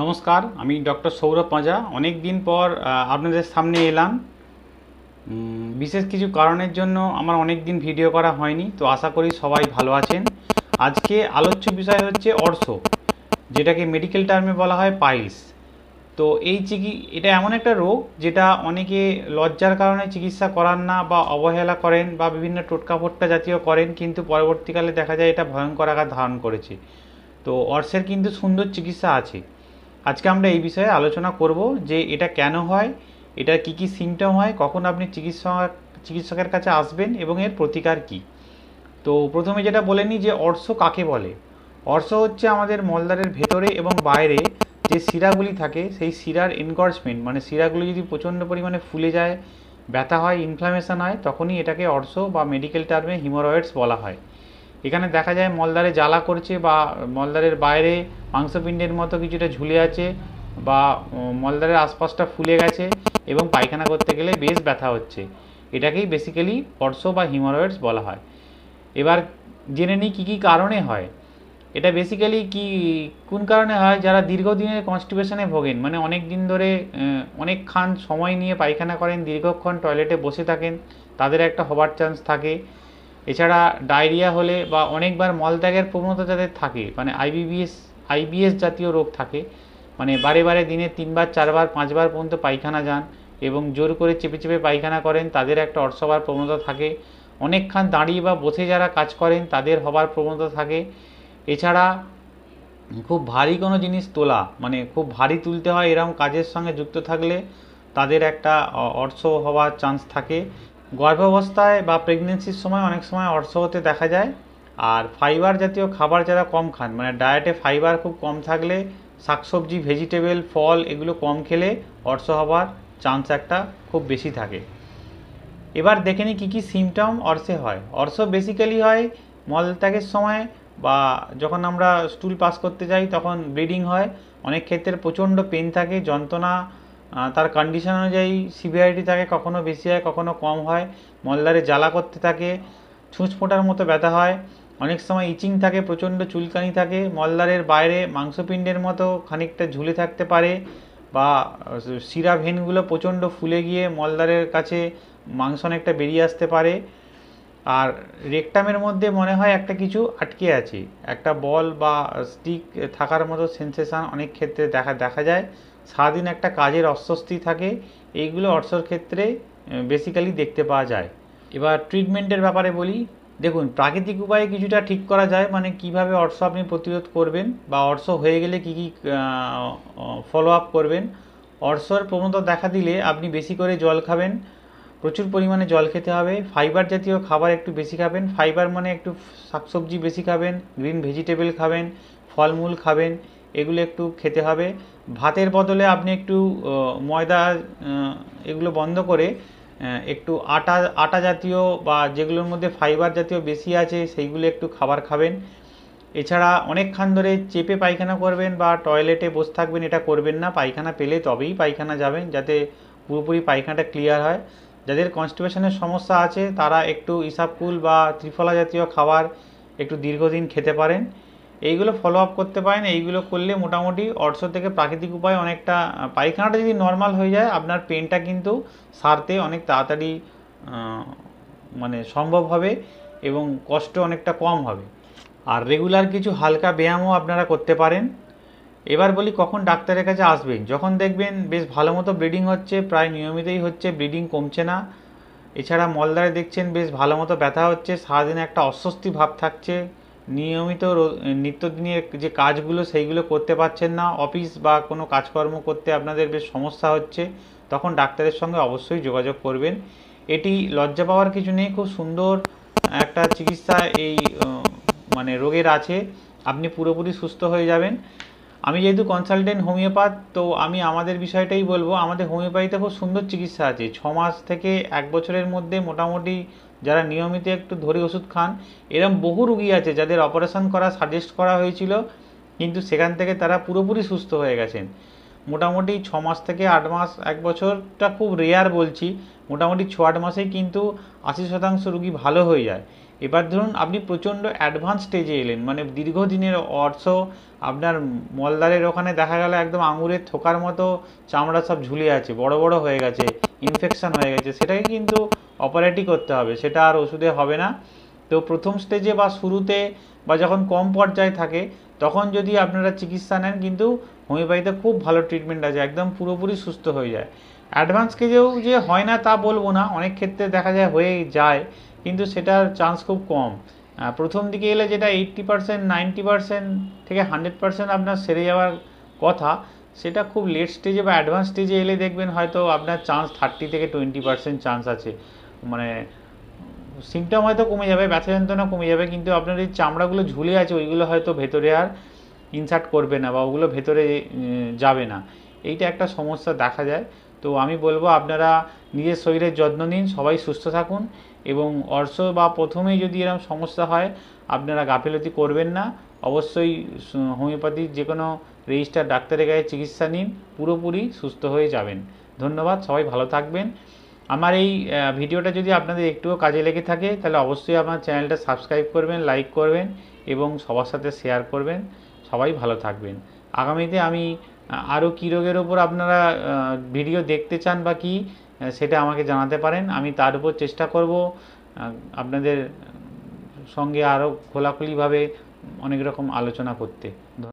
নমস্কার, আমি ডক্টর সৌরভ পাঁজা। অনেক দিন পর আপনাদের সামনে এলাম। বিশেষ কিছু কারণের জন্য আমার অনেক দিন ভিডিও করা হয়নি, তো আশা করি সবাই ভালো আছেন। আজকে আলোচ্য বিষয় হচ্ছে অর্শ, যেটাকে মেডিকেল টার্মে বলা হয় পাইলস। তো এটা এমন একটা রোগ যেটা অনেকে লজ্জার কারণে চিকিৎসা করান না বা অবহেলা করেন বা বিভিন্ন টোটকা ফোটকা জাতীয় করেন, কিন্তু পরবর্তীকালে দেখা যায় এটা ভয়ঙ্কর আকার ধারণ করেছে। তো অর্শের কিন্তু সুন্দর চিকিৎসা আছে। আজকে আমরা এই বিষয়ে আলোচনা করব যে এটা কেন হয়, এটার কি কি সিমটম হয়, কখন আপনি চিকিৎসকের কাছে আসবেন এবং এর প্রতিকার কি। তো প্রথমে যেটা বলে নিই যে অর্শ কাকে বলে। অর্শ হচ্ছে আমাদের মলদ্বারের ভেতরে এবং বাইরে যে শিরাগুলি থাকে, সেই শিরার এনগর্জমেন্ট, মানে শিরাগুলি যদি প্রচণ্ড পরিমাণে ফুলে যায়, ব্যথা হয়, ইনফ্লামেশন হয়, তখনই এটাকে অর্শ বা মেডিকেল টার্মে হিমোরয়েডস বলা হয়। এখানে দেখা যায় মলদ্বারে জ্বালা করছে বা মলদ্বারের বাইরে মাংসপিণ্ডের মতো কিছুটা ঝুলে আছে, বা মলদ্বারের আশপাশটা ফুলে গেছে এবং পায়খানা করতে গেলে বেশ ব্যথা হচ্ছে। এটাকেই বেসিক্যালি অর্শ বা হিমোরয়েডস বলা হয়। এবার জেনে নিই কী কী কারণে হয়। এটা বেসিক্যালি কোন কারণে হয়? যারা দীর্ঘদিনের কনস্টিপেশনে ভোগেন, মানে অনেক দিন ধরে অনেকক্ষণ সময় নিয়ে পায়খানা করেন, দীর্ঘক্ষণ টয়লেটে বসে থাকেন, তাদের একটা হবার চান্স থাকে। এছাড়া ডায়রিয়া হলে বা অনেকবার মলত্যাগের প্রবণতা যাদের থাকে, মানে আইবিএস জাতীয় রোগ থাকে, মানে বারে বারে দিনে 3বার 4বার 5বার পর্যন্ত পায়খানা যান এবং জোর করে চেপে চেপে পায়খানা করেন, তাদের একটা অর্শ হবার প্রবণতা থাকে। অনেকক্ষণ দাঁড়িয়ে বা বসে যারা কাজ করেন, তাদের হবার প্রবণতা থাকে। এছাড়া খুব ভারী কোনো জিনিস তোলা, মানে খুব ভারী তুলতে হয়, এরকম কাজের সঙ্গে যুক্ত থাকলে তাদের একটা অর্শ হওয়ার চান্স থাকে। গর্ভাবস্থায় বা প্রেগনেন্সির সময় অনেক সময় অর্শ হতে দেখা যায়। আর ফাইবার জাতীয় খাবার যারা কম খান, মানে ডায়েটে ফাইবার খুব কম থাকলে, শাকসবজি, ভেজিটেবল, ফল এগুলো কম খেলে অর্শ হওয়ার চান্স একটা খুব বেশি থাকে। এবার দেখে নিই কী কী সিমটম অর্শে হয়। অর্শ বেসিক্যালি হয় মলত্যাগের সময়, বা যখন আমরা স্টুল পাস করতে যাই তখন ব্লিডিং হয়। অনেক ক্ষেত্রে প্রচণ্ড পেন থাকে, যন্ত্রণা তার কন্ডিশন অনুযায়ী সিভিয়ারিটি থাকে, কখনো বেশি হয় কখনো কম হয়। মলদ্বারে জ্বালা করতে থাকে, ছুঁচ ফোঁটার মতো ব্যথা হয়, অনেক সময় ইচিং থাকে, প্রচণ্ড চুলকানি থাকে। মলদ্বারের বাইরে মাংসপিণ্ডের মতো খানিকটা ঝুলে থাকতে পারে, বা শিরা ভেনগুলো প্রচণ্ড ফুলে গিয়ে মলদ্বারের কাছে মাংস অনেকটা বেরিয়ে আসতে পারে। আর রেকটামের মধ্যে মনে হয় একটা কিছু আটকে আছে, একটা বল বা স্টিক থাকার মতো সেন্সেশন অনেক ক্ষেত্রে দেখা যায়। সারাদিন একটা কাজের অস্বস্তি থাকে। এইগুলো অর্শর ক্ষেত্রে বেসিক্যালি দেখতে পাওয়া যায়। এবার ট্রিটমেন্টের ব্যাপারে বলি। দেখুন, প্রাকৃতিক উপায়ে কিছুটা ঠিক করা যায়, মানে কিভাবে অর্শ আপনি প্রতিরোধ করবেন বা অর্শ হয়ে গেলে কী কী ফলো আপ করবেন। অর্শর প্রবণতা দেখা দিলে আপনি বেশি করে জল খাবেন, প্রচুর পরিমাণে জল খেতে হবে। ফাইবার জাতীয় খাবার একটু বেশি খাবেন, ফাইবার মানে একটু শাকসবজি বেশি খাবেন, গ্রিন ভেজিটেবল খাবেন, ফলমূল খাবেন, এগুলো একটু খেতে হবে। ভাতের বদলে আপনি একটু ময়দা এগুলো বন্ধ করে একটু আটা আটা জাতীয় বা যেগুলোর মধ্যে ফাইবার জাতীয় বেশি আছে সেইগুলো একটু খাবার খাবেন। এছাড়া অনেকক্ষণ ধরে চেপে পায়খানা করবেন বা টয়লেটে বসে থাকবেন, এটা করবেন না। পায়খানা পেলে তবেই পায়খানা যাবেন, যাতে পুরোপুরি পায়খানাটা ক্লিয়ার হয়। যাদের কনস্টিপেশনের সমস্যা আছে তারা একটু ইসাবকুল বা ত্রিফলা জাতীয় খাবার একটু দীর্ঘদিন খেতে পারেন। এইগুলো ফলো আপ করতে পারেন। এইগুলো করলে মোটামুটি অর্শ থেকে প্রাকৃতিক উপায় অনেকটা, পায়খানাটা যদি নর্মাল হয়ে যায়, আপনার পেনটা কিন্তু সারতে অনেক তাড়াতাড়ি মানে সম্ভব হবে এবং কষ্ট অনেকটা কম হবে। আর রেগুলার কিছু হালকা ব্যায়ামও আপনারা করতে পারেন। এবার বলি কখন ডাক্তারের কাছে আসবেন। যখন দেখবেন বেশ ভালো মতো ব্লিডিং হচ্ছে, প্রায় নিয়মিতই হচ্ছে, ব্লিডিং কমছে না, এছাড়া মলদ্বারে দেখছেন বেশ ভালো মতো ব্যথা হচ্ছে, সারাদিনে একটা অস্বস্তি ভাব থাকছে, নিয়মিত নিত্যদিনের যে কাজগুলো সেইগুলো করতে পারছেন না, অফিস বা কোনো কাজকর্ম করতে আপনাদের বেশ সমস্যা হচ্ছে, তখন ডাক্তারের সঙ্গে অবশ্যই যোগাযোগ করবেন। এটি লজ্জা পাওয়ার কিছু নেই, খুব সুন্দর একটা চিকিৎসা এই মানে রোগের আছে। আপনি পুরোপুরি সুস্থ হয়ে যাবেন। আমি যেহেতু কনসালটেন্ট হোমিওপ্যাথ, তো আমি আমাদের বিষয়টাই বলবো। আমাদের হোমিওপ্যাথিতে খুব সুন্দর চিকিৎসা আছে। 6 মাস থেকে 1 বছরের মধ্যে মোটামুটি যারা নিয়মিত একটু ধরে ওষুধ খান, এরম বহু রুগী আছে যাদের অপারেশন করা সাজেস্ট করা হয়েছিল, কিন্তু সেখান থেকে তারা পুরোপুরি সুস্থ হয়ে গেছেন। মোটামুটি 6 মাস থেকে 8 মাস, 1 বছরটা খুব রেয়ার বলছি, মোটামুটি 6-8 মাসেই কিন্তু 80% রুগী ভালো হয়ে যায়। এবার ধরুন আপনি প্রচণ্ড অ্যাডভান্স স্টেজে এলেন, মানে দীর্ঘদিনের অর্থ আপনার মলদ্বারের ওখানে দেখা গেল একদম আঙুরের থোকার মতো চামড়া সব ঝুলে আছে, বড় বড় হয়ে গেছে, ইনফেকশন হয়ে গেছে, সেটাকে কিন্তু অপারেটই করতে হবে, সেটা আর ওষুধে হবে না। তো প্রথম স্টেজে বা শুরুতে বা যখন কম পর্যায়ে থাকে তখন যদি আপনারা চিকিৎসা নেন, কিন্তু হোমিওপ্যাথিতে খুব ভালো ট্রিটমেন্ট আছে, একদম পুরোপুরি সুস্থ হয়ে যায়। অ্যাডভান্স স্টেজেও যে হয় না তা বলবো না, অনেক ক্ষেত্রে দেখা যায় হয়ে যায়, কিন্তু সেটার চান্স খুব কম। প্রথম দিকে এলে যেটা 80%, 90% থেকে 100% আপনার সেরে যাওয়ার কথা, সেটা খুব লেট স্টেজে বা অ্যাডভান্স স্টেজে এলে দেখবেন হয়তো আপনার চান্স 30 থেকে 20% চান্স আছে। মানে সিমটম হয়তো কমে যাবে, ব্যথা যন্ত্রণা কমে যাবে, কিন্তু আপনার এই চামড়াগুলো ঝুলে আছে ওইগুলো হয়তো ভেতরে আর ইনসার্ট করবে না বা ওগুলো ভেতরে যাবে না, এইটা একটা সমস্যা দেখা যায়। তো আমি বলবো আপনারা নিজের শরীরের যত্ন নিন, সবাই সুস্থ থাকুন, এবং অর্শ বা প্রথমেই যদি এরকম সমস্যা হয় আপনারা গাফিলতি করবেন না, অবশ্যই হোমিওপ্যাথির যে কোনো রেজিস্টার ডাক্তারের কাছে চিকিৎসা নিন, পুরোপুরি সুস্থ হয়ে যাবেন। ধন্যবাদ, সবাই ভালো থাকবেন। আমার এই ভিডিওটা যদি আপনাদের একটুও কাজে লেগে থাকে তাহলে অবশ্যই আমার চ্যানেলটা সাবস্ক্রাইব করবেন, লাইক করবেন এবং সবার সাথে শেয়ার করবেন। সবাই ভালো থাকবেন। আগামীতে আমি আরও কী রোগের ওপর আপনারা ভিডিও দেখতে চান বা কী, সেটা আমাকে জানাতে পারেন, আমি তার উপর চেষ্টা করব আপনাদের সঙ্গে আরও খোলাখুলিভাবে অনেক রকম আলোচনা করতে।